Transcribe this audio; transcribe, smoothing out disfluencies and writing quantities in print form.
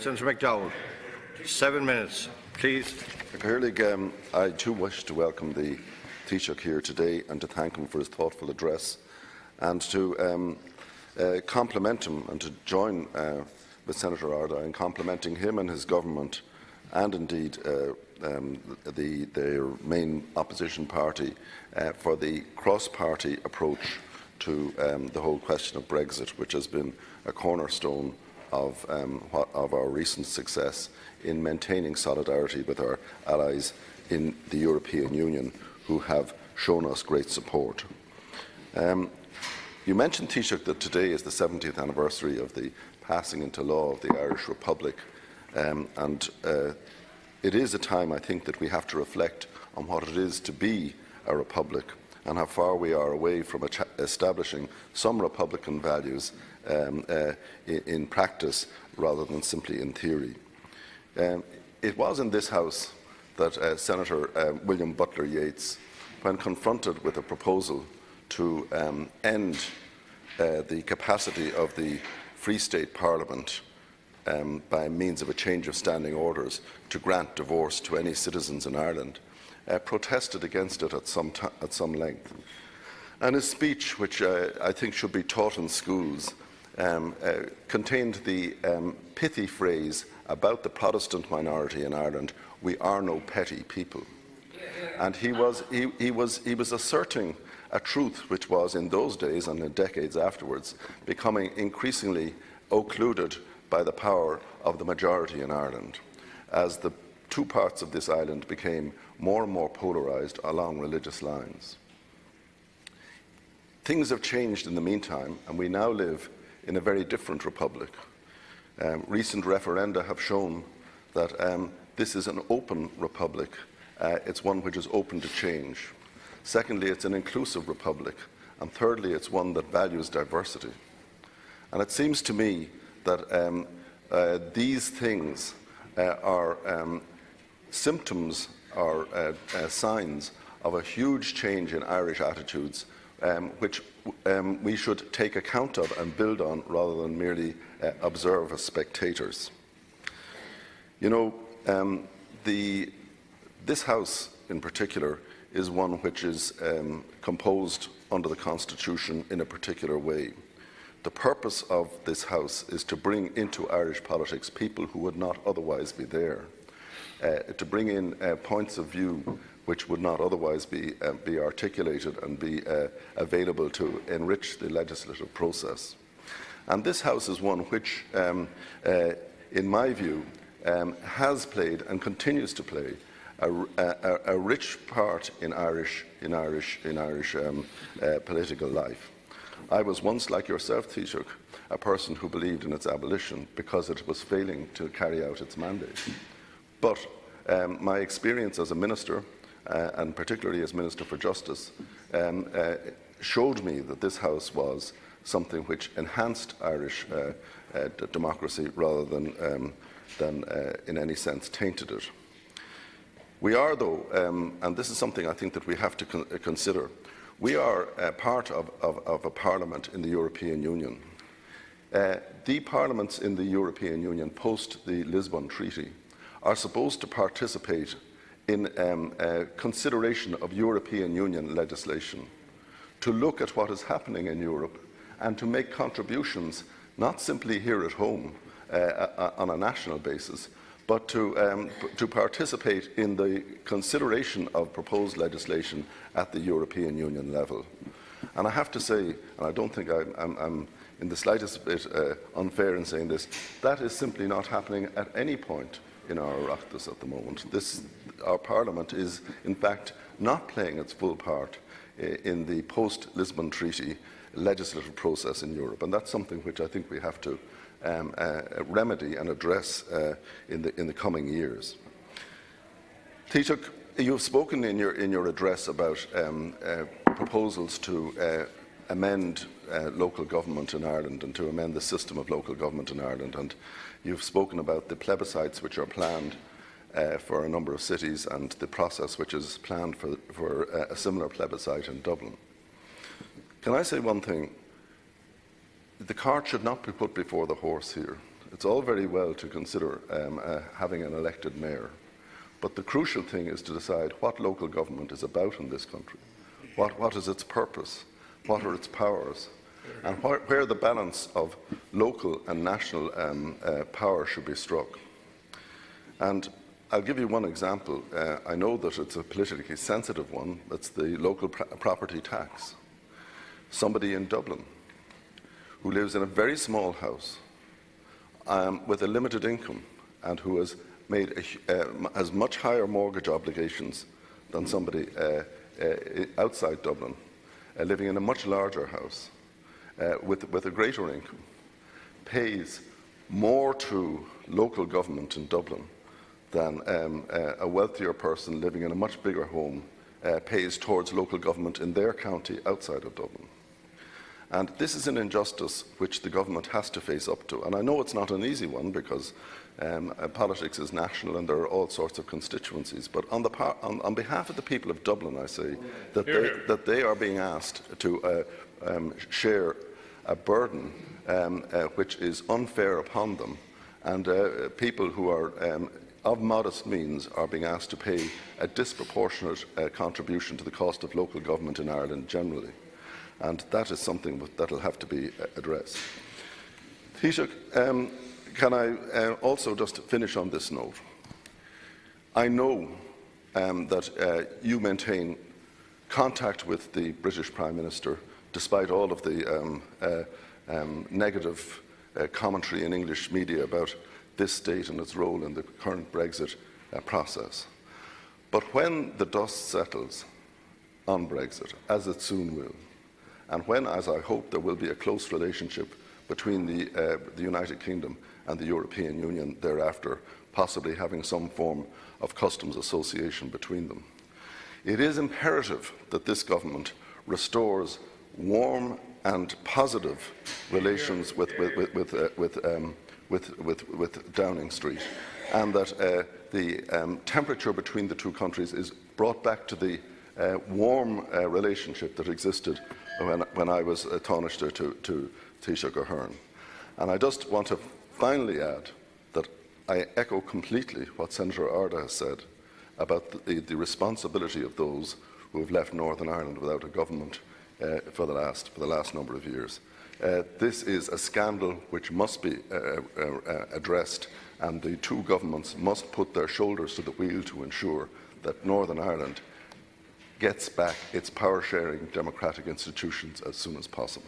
Senator McDowell, 7 minutes, please. I too wish to welcome the Taoiseach here today and to thank him for his thoughtful address and to compliment him and to join with Senator Éireann in complimenting him and his government and indeed their main opposition party for the cross-party approach to the whole question of Brexit, which has been a cornerstone of our recent success in maintaining solidarity with our allies in the European Union, who have shown us great support. You mentioned, Taoiseach, that today is the 70th anniversary of the passing into law of the Irish Republic, and it is a time, I think, that we have to reflect on what it is to be a republic and how far we are away from establishing some republican values in practice rather than simply in theory. It was in this House that Senator William Butler Yeats, when confronted with a proposal to end the capacity of the Free State Parliament by means of a change of standing orders to grant divorce to any citizens in Ireland, protested against it at some length. And his speech, which I think should be taught in schools, contained the pithy phrase about the Protestant minority in Ireland: "We are no petty people." And he was asserting a truth which was, in those days and in decades afterwards, becoming increasingly occluded by the power of the majority in Ireland, as the two parts of this island became more and more polarised along religious lines. Things have changed in the meantime, and we now live in a very different republic. Recent referenda have shown that this is an open republic. It's one which is open to change. Secondly, it's an inclusive republic. And thirdly, it's one that values diversity. And it seems to me that these things are symptoms or signs of a huge change in Irish attitudes, which we should take account of and build on rather than merely observe as spectators. You know, this House in particular is one which is composed under the Constitution in a particular way. The purpose of this House is to bring into Irish politics people who would not otherwise be there, to bring in points of view which would not otherwise be articulated and be available to enrich the legislative process. And this House is one which, in my view, has played and continues to play a rich part in Irish political life. I was once, like yourself, Taoiseach, a person who believed in its abolition because it was failing to carry out its mandate. But my experience as a minister, and particularly as Minister for Justice, showed me that this House was something which enhanced Irish democracy rather than in any sense tainted it. We are, though, and this is something I think that we have to consider, we are part of a parliament in the European Union. The parliaments in the European Union post the Lisbon Treaty are supposed to participate in consideration of European Union legislation, to look at what is happening in Europe and to make contributions, not simply here at home on a national basis, but to participate in the consideration of proposed legislation at the European Union level. And I have to say, and I don't think I'm in the slightest bit unfair in saying this, that is simply not happening at any point in our Oireachtas at the moment. Our Parliament is, in fact, not playing its full part in the post-Lisbon Treaty legislative process in Europe, and that's something which I think we have to remedy and address in the coming years. Taoiseach, you have spoken in your address about proposals to amend local government in Ireland and to amend the system of local government in Ireland, and you've spoken about the plebiscites which are planned for a number of cities and the process which is planned for a similar plebiscite in Dublin. Can I say one thing? The cart should not be put before the horse here. It's all very well to consider having an elected mayor, but the crucial thing is to decide what local government is about in this country. What is its purpose? What are its powers? And where the balance of local and national power should be struck. And I'll give you one example. I know that it's a politically sensitive one. It's the local property tax. Somebody in Dublin who lives in a very small house with a limited income and who has has much higher mortgage obligations than somebody outside Dublin, living in a much larger house with a greater income, pays more to local government in Dublin than a wealthier person living in a much bigger home pays towards local government in their county outside of Dublin. And this is an injustice which the government has to face up to. And I know it's not an easy one because politics is national and there are all sorts of constituencies. But on behalf of the people of Dublin, I say that they are being asked to share a burden which is unfair upon them. And people who are of modest means are being asked to pay a disproportionate contribution to the cost of local government in Ireland generally. And that is something that will have to be addressed. Taoiseach, can I also just finish on this note? I know that you maintain contact with the British Prime Minister, despite all of the negative commentary in English media about this state and its role in the current Brexit process. But when the dust settles on Brexit, as it soon will, and when, as I hope, there will be a close relationship between the United Kingdom and the European Union thereafter, possibly having some form of customs association between them, it is imperative that this government restores warm and positive relations with Downing Street, and that the temperature between the two countries is brought back to the warm relationship that existed when I was Taoiseach to Taoiseach Éireann. And I just want to finally add that I echo completely what Senator Arda has said about the responsibility of those who have left Northern Ireland without a government for the last number of years. This is a scandal which must be addressed, and the two governments must put their shoulders to the wheel to ensure that Northern Ireland gets back its power-sharing democratic institutions as soon as possible.